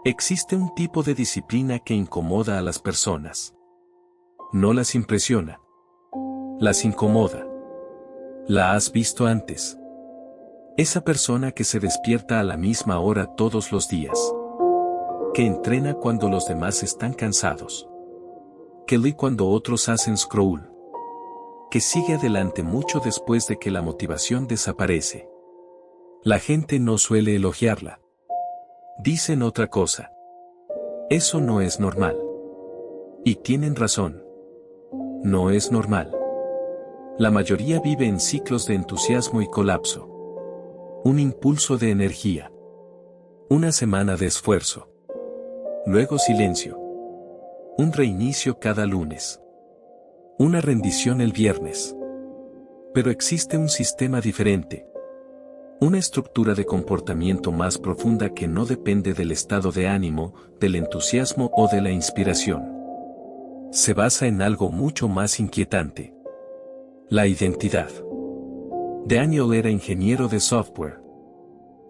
Existe un tipo de disciplina que incomoda a las personas. No las impresiona. Las incomoda. ¿La has visto antes? Esa persona que se despierta a la misma hora todos los días. Que entrena cuando los demás están cansados. Que lee cuando otros hacen scroll. Que sigue adelante mucho después de que la motivación desaparece. La gente no suele elogiarla. Dicen otra cosa. Eso no es normal. Y tienen razón. No es normal. La mayoría vive en ciclos de entusiasmo y colapso. Un impulso de energía. Una semana de esfuerzo. Luego silencio. Un reinicio cada lunes. Una rendición el viernes. Pero existe un sistema diferente. Una estructura de comportamiento más profunda que no depende del estado de ánimo, del entusiasmo o de la inspiración. Se basa en algo mucho más inquietante. La identidad. Daniel era ingeniero de software.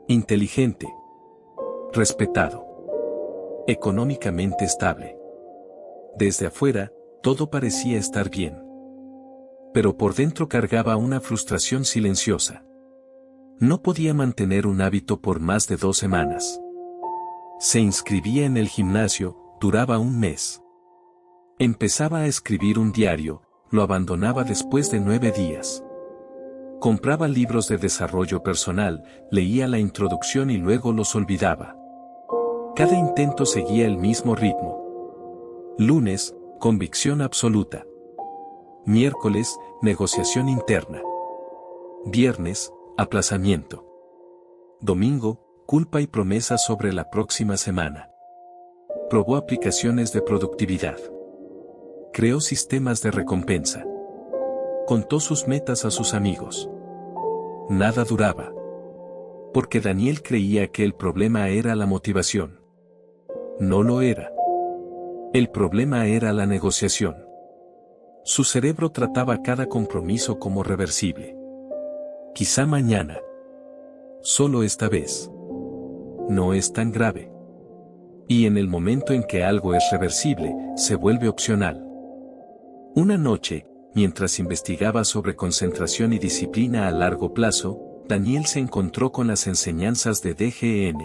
Inteligente. Respetado. Económicamente estable. Desde afuera, todo parecía estar bien. Pero por dentro cargaba una frustración silenciosa. No podía mantener un hábito por más de 2 semanas. Se inscribía en el gimnasio, duraba un mes. Empezaba a escribir un diario, lo abandonaba después de 9 días. Compraba libros de desarrollo personal, leía la introducción y luego los olvidaba. Cada intento seguía el mismo ritmo. Lunes, convicción absoluta. Miércoles, negociación interna. Viernes, aplazamiento. Domingo, culpa y promesa sobre la próxima semana. Probó aplicaciones de productividad. Creó sistemas de recompensa. Contó sus metas a sus amigos. Nada duraba. Porque Daniel creía que el problema era la motivación. No lo era. El problema era la negociación. Su cerebro trataba cada compromiso como reversible. Quizá mañana. Solo esta vez. No es tan grave. Y en el momento en que algo es reversible, se vuelve opcional. Una noche, mientras investigaba sobre concentración y disciplina a largo plazo, Daniel se encontró con las enseñanzas de DGN.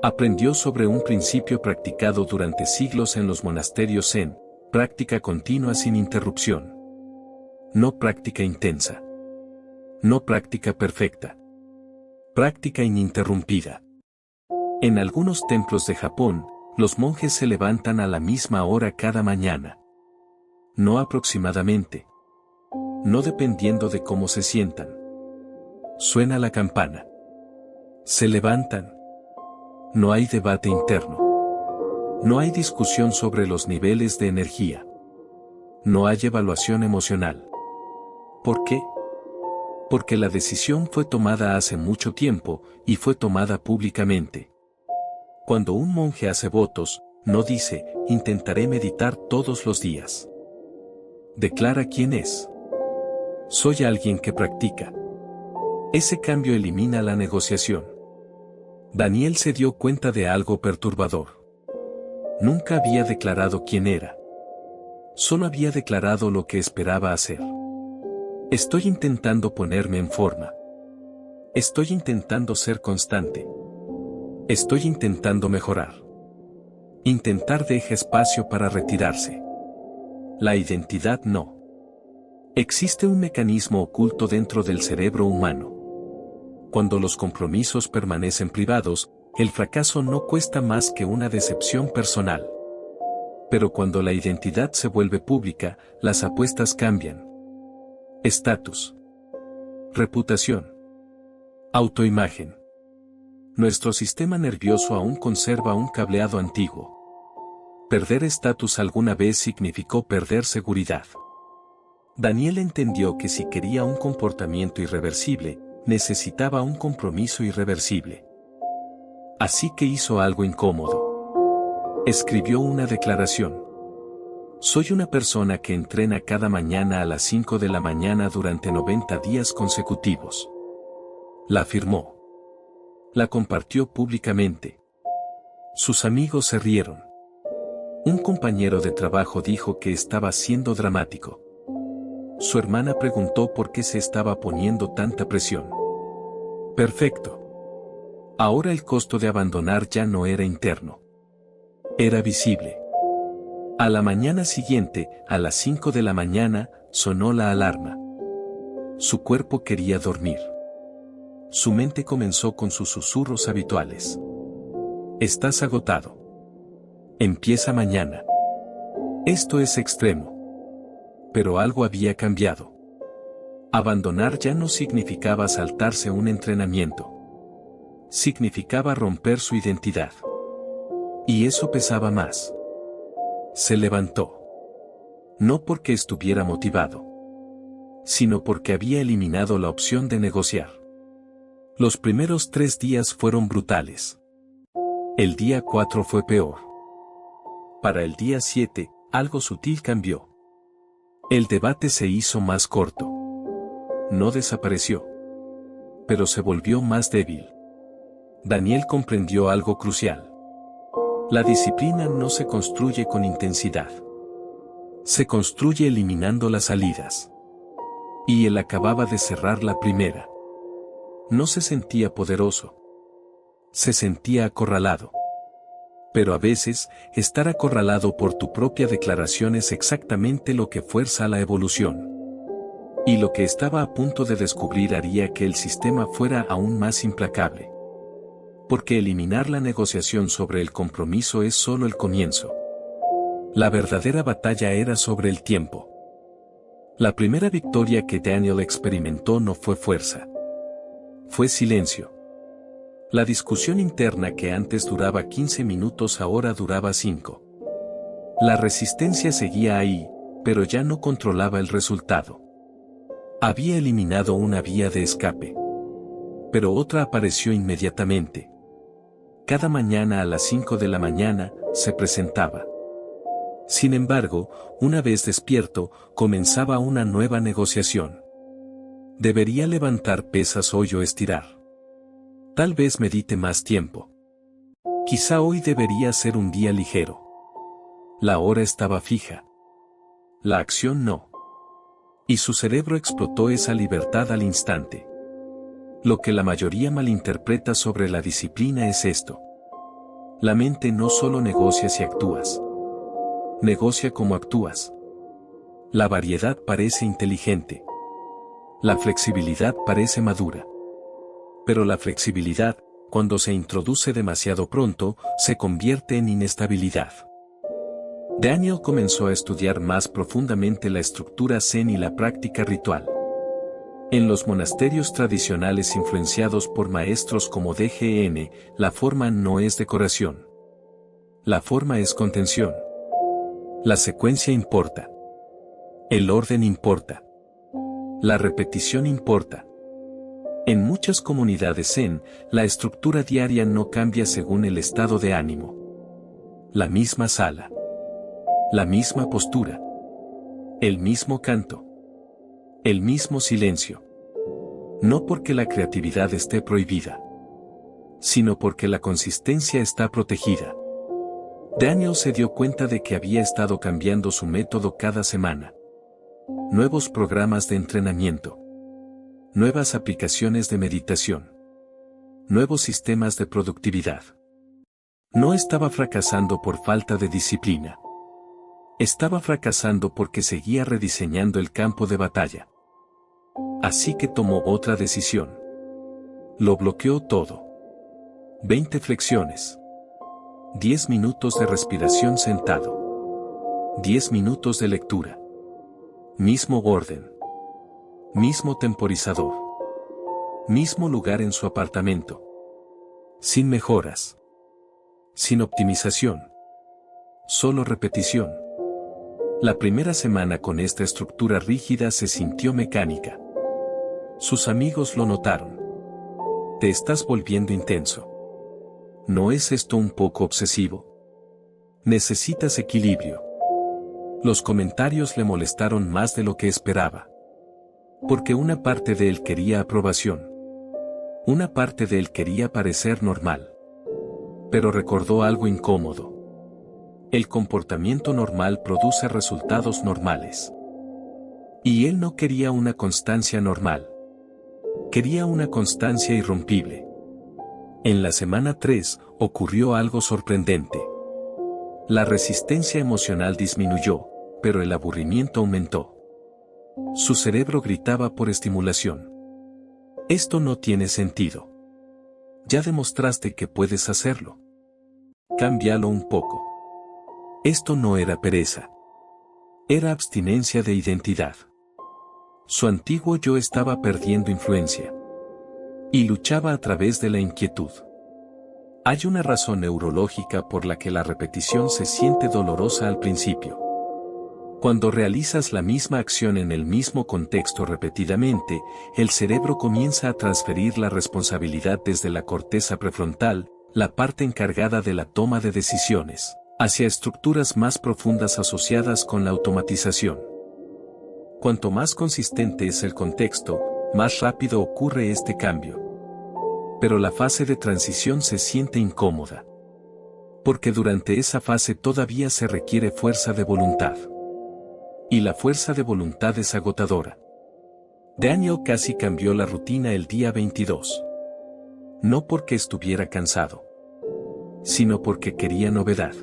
Aprendió sobre un principio practicado durante siglos en los monasterios zen: práctica continua sin interrupción. No práctica intensa. No práctica perfecta. Práctica ininterrumpida. En algunos templos de Japón, los monjes se levantan a la misma hora cada mañana. No aproximadamente. No dependiendo de cómo se sientan. Suena la campana. Se levantan. No hay debate interno. No hay discusión sobre los niveles de energía. No hay evaluación emocional. ¿Por qué? Porque la decisión fue tomada hace mucho tiempo, y fue tomada públicamente. Cuando un monje hace votos, no dice, intentaré meditar todos los días. Declara quién es. Soy alguien que practica. Ese cambio elimina la negociación. Daniel se dio cuenta de algo perturbador. Nunca había declarado quién era. Solo había declarado lo que esperaba hacer. Estoy intentando ponerme en forma. Estoy intentando ser constante. Estoy intentando mejorar. Intentar deja espacio para retirarse. La identidad no. Existe un mecanismo oculto dentro del cerebro humano. Cuando los compromisos permanecen privados, el fracaso no cuesta más que una decepción personal. Pero cuando la identidad se vuelve pública, las apuestas cambian. Estatus. Reputación. Autoimagen. Nuestro sistema nervioso aún conserva un cableado antiguo. Perder estatus alguna vez significó perder seguridad. Daniel entendió que si quería un comportamiento irreversible, necesitaba un compromiso irreversible. Así que hizo algo incómodo. Escribió una declaración. Soy una persona que entrena cada mañana a las 5 de la mañana durante 90 días consecutivos. La firmó. La compartió públicamente. Sus amigos se rieron. Un compañero de trabajo dijo que estaba siendo dramático. Su hermana preguntó por qué se estaba poniendo tanta presión. Perfecto. Ahora el costo de abandonar ya no era interno. Era visible. A la mañana siguiente, a las 5 de la mañana, sonó la alarma. Su cuerpo quería dormir. Su mente comenzó con sus susurros habituales. Estás agotado. Empieza mañana. Esto es extremo. Pero algo había cambiado. Abandonar ya no significaba saltarse un entrenamiento. Significaba romper su identidad. Y eso pesaba más. Se levantó. No porque estuviera motivado, sino porque había eliminado la opción de negociar. Los primeros 3 días fueron brutales. El día 4 fue peor. Para el día 7, algo sutil cambió. El debate se hizo más corto. No desapareció, pero se volvió más débil. Daniel comprendió algo crucial. La disciplina no se construye con intensidad. Se construye eliminando las salidas. Y él acababa de cerrar la primera. No se sentía poderoso. Se sentía acorralado. Pero a veces, estar acorralado por tu propia declaración es exactamente lo que fuerza la evolución. Y lo que estaba a punto de descubrir haría que el sistema fuera aún más implacable. Porque eliminar la negociación sobre el compromiso es solo el comienzo. La verdadera batalla era sobre el tiempo. La primera victoria que Daniel experimentó no fue fuerza. Fue silencio. La discusión interna que antes duraba 15 minutos ahora duraba 5. La resistencia seguía ahí, pero ya no controlaba el resultado. Había eliminado una vía de escape. Pero otra apareció inmediatamente. Cada mañana a las 5 de la mañana, se presentaba. Sin embargo, una vez despierto, comenzaba una nueva negociación. ¿Debería levantar pesas hoy o estirar? Tal vez medite más tiempo. Quizá hoy debería ser un día ligero. La hora estaba fija. La acción no. Y su cerebro explotó esa libertad al instante. Lo que la mayoría malinterpreta sobre la disciplina es esto. La mente no solo negocia si actúas. Negocia cómo actúas. La variedad parece inteligente. La flexibilidad parece madura. Pero la flexibilidad, cuando se introduce demasiado pronto, se convierte en inestabilidad. Daniel comenzó a estudiar más profundamente la estructura Zen y la práctica ritual. En los monasterios tradicionales influenciados por maestros como DGN, la forma no es decoración. La forma es contención. La secuencia importa. El orden importa. La repetición importa. En muchas comunidades Zen, la estructura diaria no cambia según el estado de ánimo. La misma sala. La misma postura. El mismo canto. El mismo silencio. No porque la creatividad esté prohibida, sino porque la consistencia está protegida. Daniel se dio cuenta de que había estado cambiando su método cada semana. Nuevos programas de entrenamiento. Nuevas aplicaciones de meditación. Nuevos sistemas de productividad. No estaba fracasando por falta de disciplina. Estaba fracasando porque seguía rediseñando el campo de batalla. Así que tomó otra decisión. Lo bloqueó todo. 20 flexiones. 10 minutos de respiración sentado. 10 minutos de lectura. Mismo orden. Mismo temporizador. Mismo lugar en su apartamento. Sin mejoras. Sin optimización. Solo repetición. La primera semana con esta estructura rígida se sintió mecánica. Sus amigos lo notaron. Te estás volviendo intenso. ¿No es esto un poco obsesivo? Necesitas equilibrio. Los comentarios le molestaron más de lo que esperaba. Porque una parte de él quería aprobación. Una parte de él quería parecer normal. Pero recordó algo incómodo. El comportamiento normal produce resultados normales. Y él no quería una constancia normal. Quería una constancia irrompible. En la semana 3, ocurrió algo sorprendente. La resistencia emocional disminuyó, pero el aburrimiento aumentó. Su cerebro gritaba por estimulación. Esto no tiene sentido. Ya demostraste que puedes hacerlo. Cámbialo un poco. Esto no era pereza. Era abstinencia de identidad. Su antiguo yo estaba perdiendo influencia. Y luchaba a través de la inquietud. Hay una razón neurológica por la que la repetición se siente dolorosa al principio. Cuando realizas la misma acción en el mismo contexto repetidamente, el cerebro comienza a transferir la responsabilidad desde la corteza prefrontal, la parte encargada de la toma de decisiones, hacia estructuras más profundas asociadas con la automatización. Cuanto más consistente es el contexto, más rápido ocurre este cambio. Pero la fase de transición se siente incómoda. Porque durante esa fase todavía se requiere fuerza de voluntad. Y la fuerza de voluntad es agotadora. Daniel casi cambió la rutina el día 22. No porque estuviera cansado, sino porque quería novedad.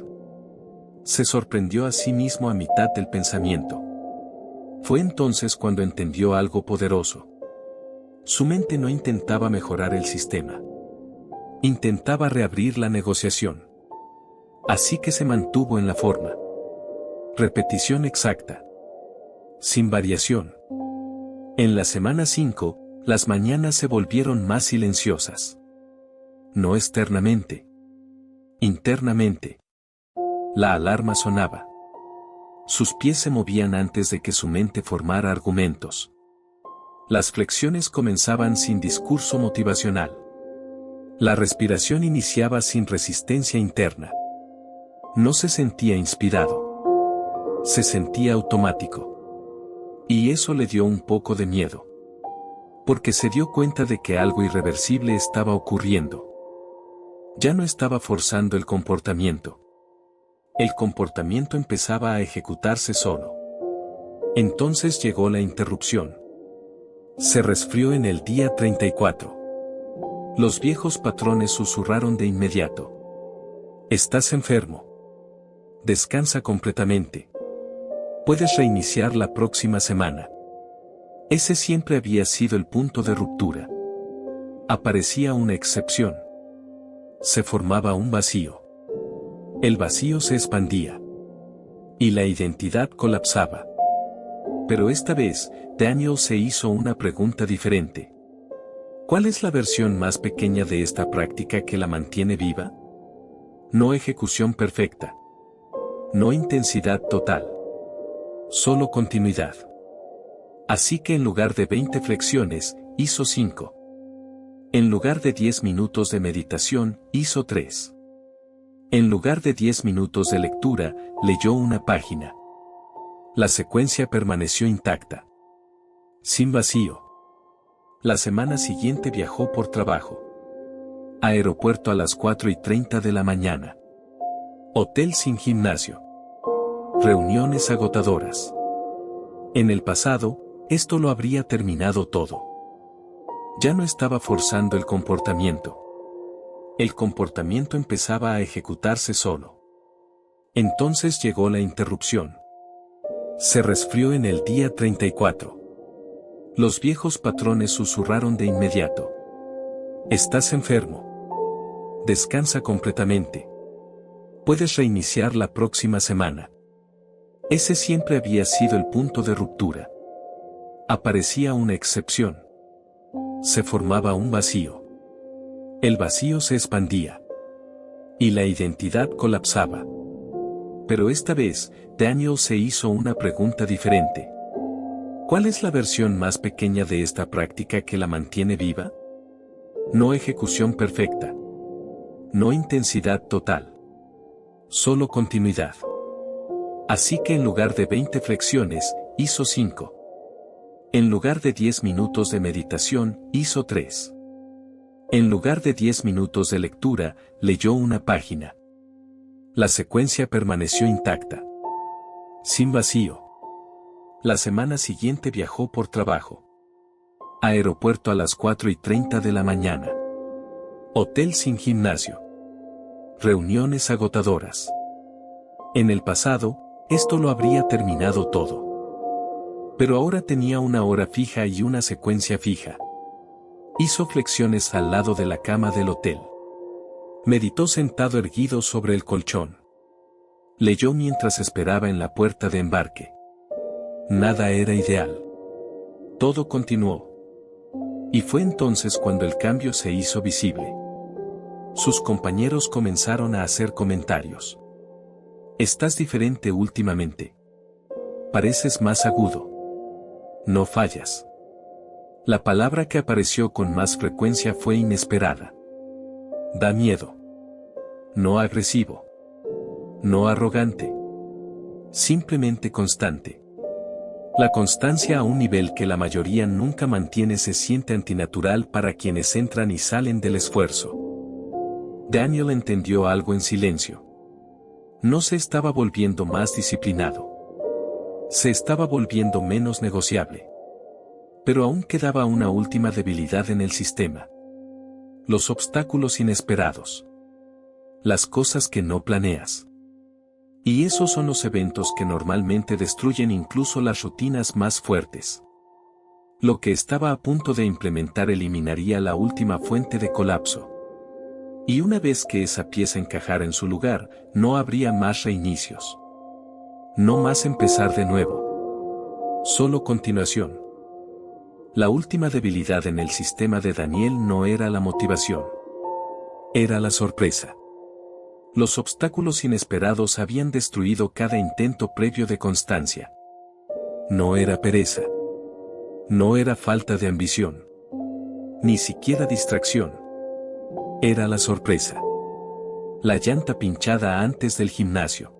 Se sorprendió a sí mismo a mitad del pensamiento. Fue entonces cuando entendió algo poderoso. Su mente no intentaba mejorar el sistema. Intentaba reabrir la negociación. Así que se mantuvo en la forma. Repetición exacta. Sin variación. En la semana 5, las mañanas se volvieron más silenciosas. No externamente. Internamente. La alarma sonaba. Sus pies se movían antes de que su mente formara argumentos. Las flexiones comenzaban sin discurso motivacional. La respiración iniciaba sin resistencia interna. No se sentía inspirado. Se sentía automático. Y eso le dio un poco de miedo. Porque se dio cuenta de que algo irreversible estaba ocurriendo. Ya no estaba forzando el comportamiento. El comportamiento empezaba a ejecutarse solo. Entonces llegó la interrupción. Se resfrió en el día 34. Los viejos patrones susurraron de inmediato. Estás enfermo. Descansa completamente. Puedes reiniciar la próxima semana. Ese siempre había sido el punto de ruptura. Aparecía una excepción. Se formaba un vacío. El vacío se expandía. Y la identidad colapsaba. Pero esta vez, Daniel se hizo una pregunta diferente. ¿Cuál es la versión más pequeña de esta práctica que la mantiene viva? No ejecución perfecta. No intensidad total. Solo continuidad. Así que en lugar de 20 flexiones, hizo 5. En lugar de 10 minutos de meditación, hizo 3. En lugar de 10 minutos de lectura, leyó una página. La secuencia permaneció intacta. Sin vacío. La semana siguiente viajó por trabajo. Aeropuerto a las 4:30 de la mañana. Hotel sin gimnasio. Reuniones agotadoras. En el pasado, esto lo habría terminado todo. Ya no estaba forzando el comportamiento. El comportamiento empezaba a ejecutarse solo. Entonces llegó la interrupción. Se resfrió en el día 34. Los viejos patrones susurraron de inmediato. Estás enfermo. Descansa completamente. Puedes reiniciar la próxima semana. Ese siempre había sido el punto de ruptura. Aparecía una excepción. Se formaba un vacío. El vacío se expandía. Y la identidad colapsaba. Pero esta vez, Daniel se hizo una pregunta diferente. ¿Cuál es la versión más pequeña de esta práctica que la mantiene viva? No ejecución perfecta. No intensidad total. Solo continuidad. Así que en lugar de 20 flexiones, hizo 5. En lugar de 10 minutos de meditación, hizo 3. En lugar de 10 minutos de lectura, leyó una página. La secuencia permaneció intacta. Sin vacío. La semana siguiente viajó por trabajo. Aeropuerto a las 4:30 de la mañana. Hotel sin gimnasio. Reuniones agotadoras. En el pasado, esto lo habría terminado todo. Pero ahora tenía una hora fija y una secuencia fija. Hizo flexiones al lado de la cama del hotel. Meditó sentado erguido sobre el colchón. Leyó mientras esperaba en la puerta de embarque. Nada era ideal. Todo continuó. Y fue entonces cuando el cambio se hizo visible. Sus compañeros comenzaron a hacer comentarios. Estás diferente últimamente. Pareces más agudo. No fallas. La palabra que apareció con más frecuencia fue inesperada. Da miedo. No agresivo. No arrogante. Simplemente constante. La constancia a un nivel que la mayoría nunca mantiene se siente antinatural para quienes entran y salen del esfuerzo. Daniel entendió algo en silencio. No se estaba volviendo más disciplinado. Se estaba volviendo menos negociable. Pero aún quedaba una última debilidad en el sistema. Los obstáculos inesperados. Las cosas que no planeas. Y esos son los eventos que normalmente destruyen incluso las rutinas más fuertes. Lo que estaba a punto de implementar eliminaría la última fuente de colapso. Y una vez que esa pieza encajara en su lugar, no habría más reinicios. No más empezar de nuevo. Solo continuación. La última debilidad en el sistema de Daniel no era la motivación. Era la sorpresa. Los obstáculos inesperados habían destruido cada intento previo de constancia. No era pereza. No era falta de ambición. Ni siquiera distracción. Era la sorpresa. La llanta pinchada antes del gimnasio.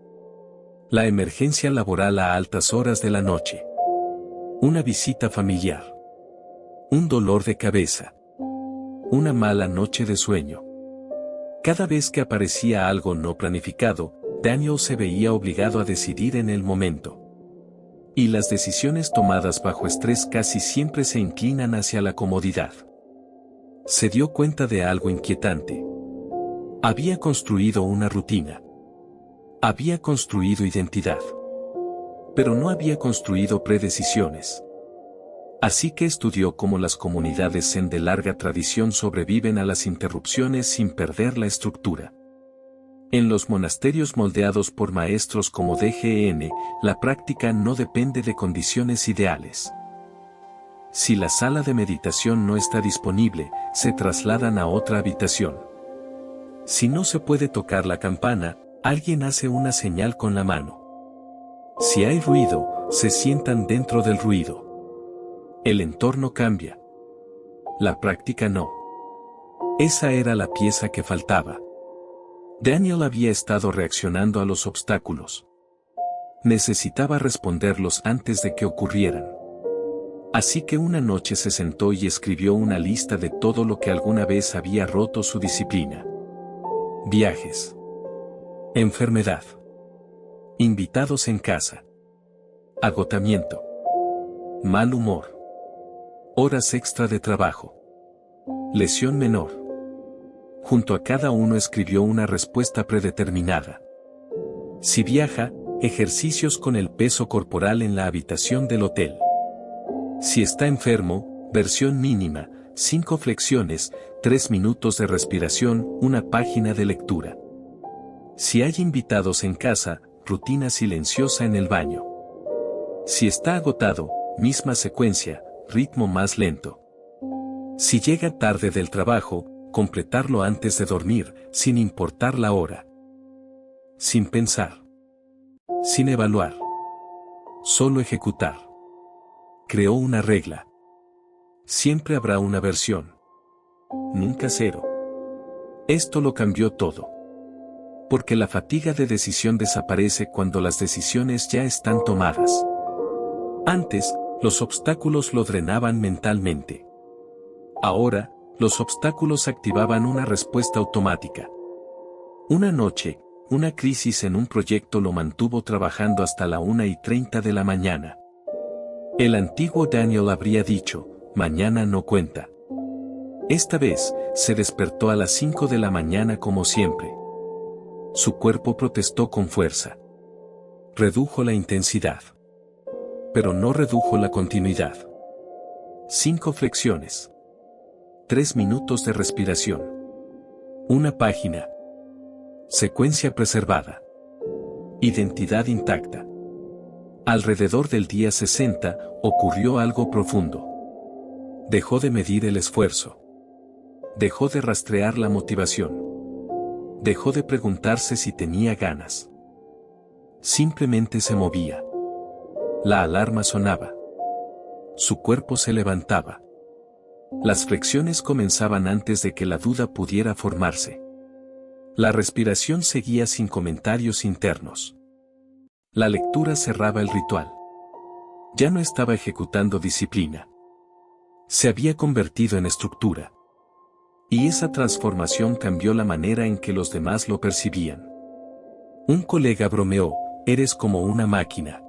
La emergencia laboral a altas horas de la noche. Una visita familiar. Un dolor de cabeza. Una mala noche de sueño. Cada vez que aparecía algo no planificado, Daniel se veía obligado a decidir en el momento. Y las decisiones tomadas bajo estrés casi siempre se inclinan hacia la comodidad. Se dio cuenta de algo inquietante. Había construido una rutina. Había construido identidad. Pero no había construido predecisiones. Así que estudió cómo las comunidades Zen de larga tradición sobreviven a las interrupciones sin perder la estructura. En los monasterios moldeados por maestros como DGN, la práctica no depende de condiciones ideales. Si la sala de meditación no está disponible, se trasladan a otra habitación. Si no se puede tocar la campana, alguien hace una señal con la mano. Si hay ruido, se sientan dentro del ruido. El entorno cambia. La práctica no. Esa era la pieza que faltaba. Daniel había estado reaccionando a los obstáculos. Necesitaba responderlos antes de que ocurrieran. Así que una noche se sentó y escribió una lista de todo lo que alguna vez había roto su disciplina. Viajes. Enfermedad. Invitados en casa. Agotamiento. Mal humor. Horas extra de trabajo. Lesión menor. Junto a cada uno escribió una respuesta predeterminada. Si viaja, ejercicios con el peso corporal en la habitación del hotel. Si está enfermo, versión mínima, 5 flexiones, 3 minutos de respiración, una página de lectura. Si hay invitados en casa, rutina silenciosa en el baño. Si está agotado, misma secuencia, ritmo más lento. Si llega tarde del trabajo, completarlo antes de dormir, sin importar la hora. Sin pensar. Sin evaluar. Solo ejecutar. Creó una regla. Siempre habrá una versión. Nunca cero. Esto lo cambió todo. Porque la fatiga de decisión desaparece cuando las decisiones ya están tomadas. Antes, los obstáculos lo drenaban mentalmente. Ahora, Los obstáculos activaban una respuesta automática. Una noche, una crisis en un proyecto lo mantuvo trabajando hasta la 1:30 de la mañana. El antiguo Daniel habría dicho, mañana no cuenta. Esta vez, se despertó a las 5 de la mañana como siempre. Su cuerpo protestó con fuerza. Redujo la intensidad. Pero no redujo la continuidad. 5 flexiones. 3 minutos de respiración. Una página. Secuencia preservada. Identidad intacta. Alrededor del día 60, ocurrió algo profundo. Dejó de medir el esfuerzo. Dejó de rastrear la motivación. Dejó de preguntarse si tenía ganas. Simplemente se movía. La alarma sonaba. Su cuerpo se levantaba. Las flexiones comenzaban antes de que la duda pudiera formarse. La respiración seguía sin comentarios internos. La lectura cerraba el ritual. Ya no estaba ejecutando disciplina. Se había convertido en estructura. Y esa transformación cambió la manera en que los demás lo percibían. Un colega bromeó, eres como una máquina.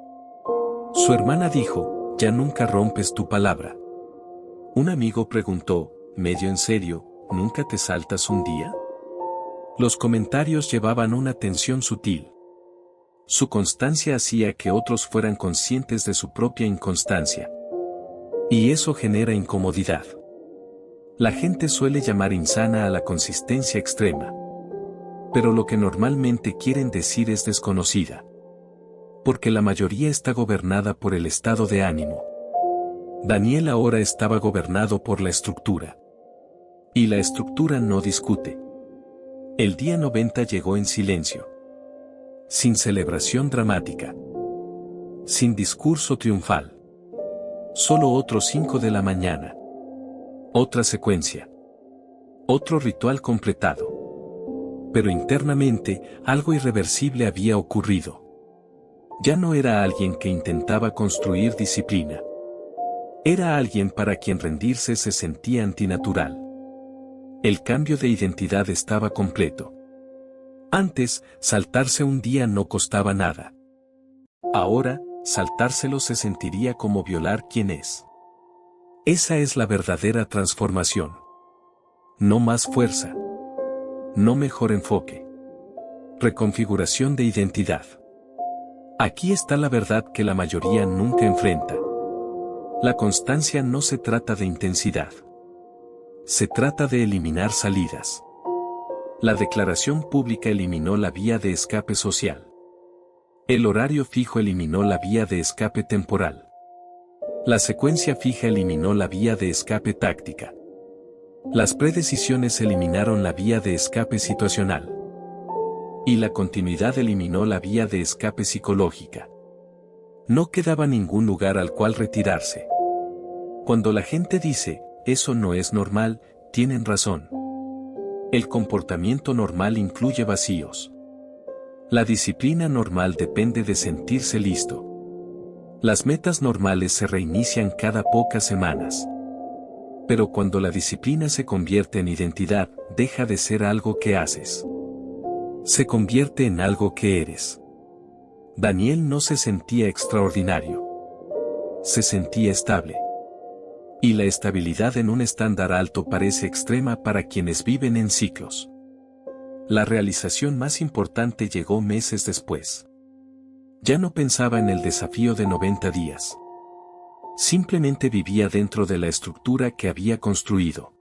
Su hermana dijo, ya nunca rompes tu palabra. Un amigo preguntó, medio en serio, ¿nunca te saltas un día? Los comentarios llevaban una tensión sutil. Su constancia hacía que otros fueran conscientes de su propia inconstancia. Y eso genera incomodidad. La gente suele llamar insana a la consistencia extrema. Pero lo que normalmente quieren decir es desconocida. Porque la mayoría está gobernada por el estado de ánimo. Daniel ahora estaba gobernado por la estructura. Y la estructura no discute. El día 90 llegó en silencio. Sin celebración dramática. Sin discurso triunfal. Solo otros 5 de la mañana. Otra secuencia. Otro ritual completado. Pero internamente, algo irreversible había ocurrido. Ya no era alguien que intentaba construir disciplina. Era alguien para quien rendirse se sentía antinatural. El cambio de identidad estaba completo. Antes, saltarse un día no costaba nada. Ahora, saltárselo se sentiría como violar quién es. Esa es la verdadera transformación. No más fuerza. No mejor enfoque. Reconfiguración de identidad. Aquí está la verdad que la mayoría nunca enfrenta. La constancia no se trata de intensidad. Se trata de eliminar salidas. La declaración pública eliminó la vía de escape social. El horario fijo eliminó la vía de escape temporal. La secuencia fija eliminó la vía de escape táctica. Las predecisiones eliminaron la vía de escape situacional. Y la continuidad eliminó la vía de escape psicológica. No quedaba ningún lugar al cual retirarse. Cuando la gente dice, eso no es normal, tienen razón. El comportamiento normal incluye vacíos. La disciplina normal depende de sentirse listo. Las metas normales se reinician cada pocas semanas. Pero cuando la disciplina se convierte en identidad, deja de ser algo que haces. Se convierte en algo que eres. Daniel no se sentía extraordinario. Se sentía estable. Y la estabilidad en un estándar alto parece extrema para quienes viven en ciclos. La realización más importante llegó meses después. Ya no pensaba en el desafío de 90 días. Simplemente vivía dentro de la estructura que había construido.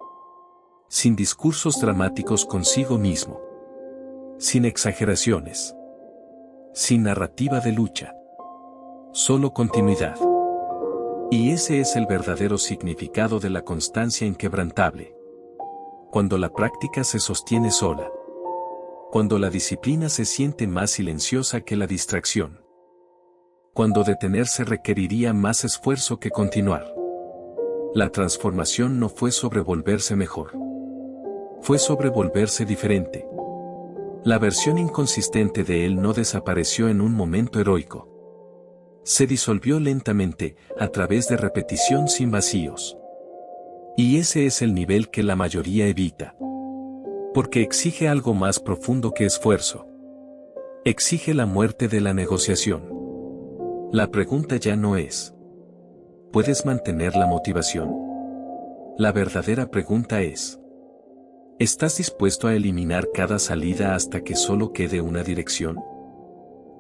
Sin discursos dramáticos consigo mismo. Sin exageraciones. Sin narrativa de lucha. Solo continuidad. Y ese es el verdadero significado de la constancia inquebrantable. Cuando la práctica se sostiene sola. Cuando la disciplina se siente más silenciosa que la distracción. Cuando detenerse requeriría más esfuerzo que continuar. La transformación no fue sobre volverse mejor. Fue sobre volverse diferente. La versión inconsistente de él no desapareció en un momento heroico. Se disolvió lentamente, a través de repetición sin vacíos. Y ese es el nivel que la mayoría evita. Porque exige algo más profundo que esfuerzo. Exige la muerte de la negociación. La pregunta ya no es: ¿puedes mantener la motivación? La verdadera pregunta es: ¿estás dispuesto a eliminar cada salida hasta que solo quede una dirección?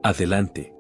Adelante.